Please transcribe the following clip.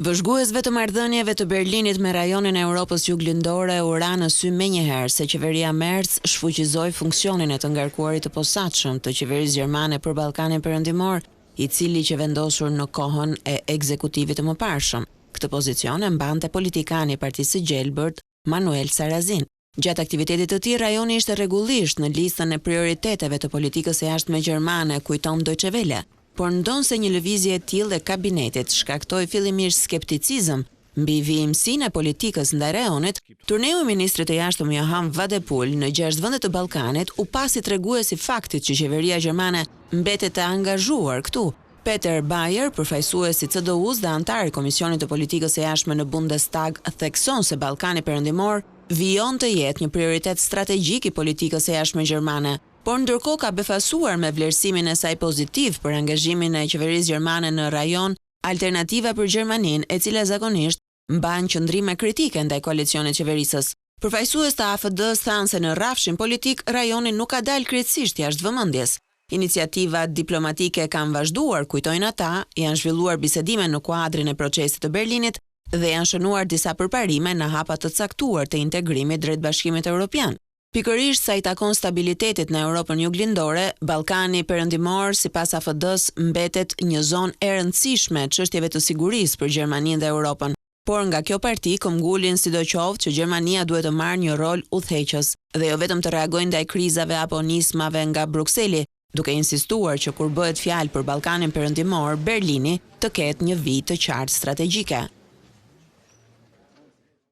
Vëzhguesve të marrëdhënieve të Berlinit me rajonin e Europës juglindore u ra në sy menjëherë se qeveria Merz shfuqizoi funksionin e të ngarkuarit të posaçëm të qeverisë gjermane për Ballkanin Perëndimor, i cili që vendosur në kohën e ekzekutivit të mëparshëm. Këtë pozicion e mbante politikani i Partisë së Gjelbërt, Manuel Sarrazin. Gjatë aktivitetit të tij, rajoni ishte rregullisht në listën e prioriteteve të politikës së jashtme gjermane, kujton Deutsche Welle. Por ndonse një lëvizje e tillë e kabinetit shkaktoi fillimisht skepticizëm mbi vijimsinë e politikës ndaj rajonit, turneu i ministrit të jashtëm Johan Wadepool në 6 vende të Ballkanit u pasi treguesi faktit që qeveria gjermane mbetet e angazhuar këtu. Peter Bayer, përfaqësues i CDU-s dhe antar i Komisionit të Politikës së Jashtme në Bundestag, thekson se Ballkani Perëndimor vijon të jetë një prioritet strategjik i politikës së jashtme gjermane. Por ndërkohë ka befasuar me vlerësimin e saj pozitiv për angazhimin e qeverisë gjermane në rajon, Alternativa për Gjermaninë, e cila zakonisht mban qëndrime kritike ndaj koalicionit qeverisës. Përfaqësues të AFD-s thanë se në rrafshin politik rajoni nuk ka dalë krejtësisht jashtë vëmendjes. Iniciativat diplomatike kanë vazhduar, kujtojnë ata, janë zhvilluar bisedime në kuadrin e procesit të Berlinit dhe janë shënuar disa përparime në hapa të caktuar të integrimit drejt Bashkimit Evropian. Pikërisht sa i takon stabilitetit në Europën juglindore, Ballkani Perëndimor sipas AFD-s mbetet një zonë e rëndësishme çështjeve të sigurisë për Gjermaninë dhe Europën. Por nga kjo parti këmbgulin sidoqoftë që Gjermania duhet të marrë një rol udhëheqës dhe jo vetëm të reagojë ndaj krizave apo nismave nga Brukseli, duke insistuar që kur bëhet fjalë për Ballkanin Perëndimor, Berlini të ketë një vijë të qartë strategjike.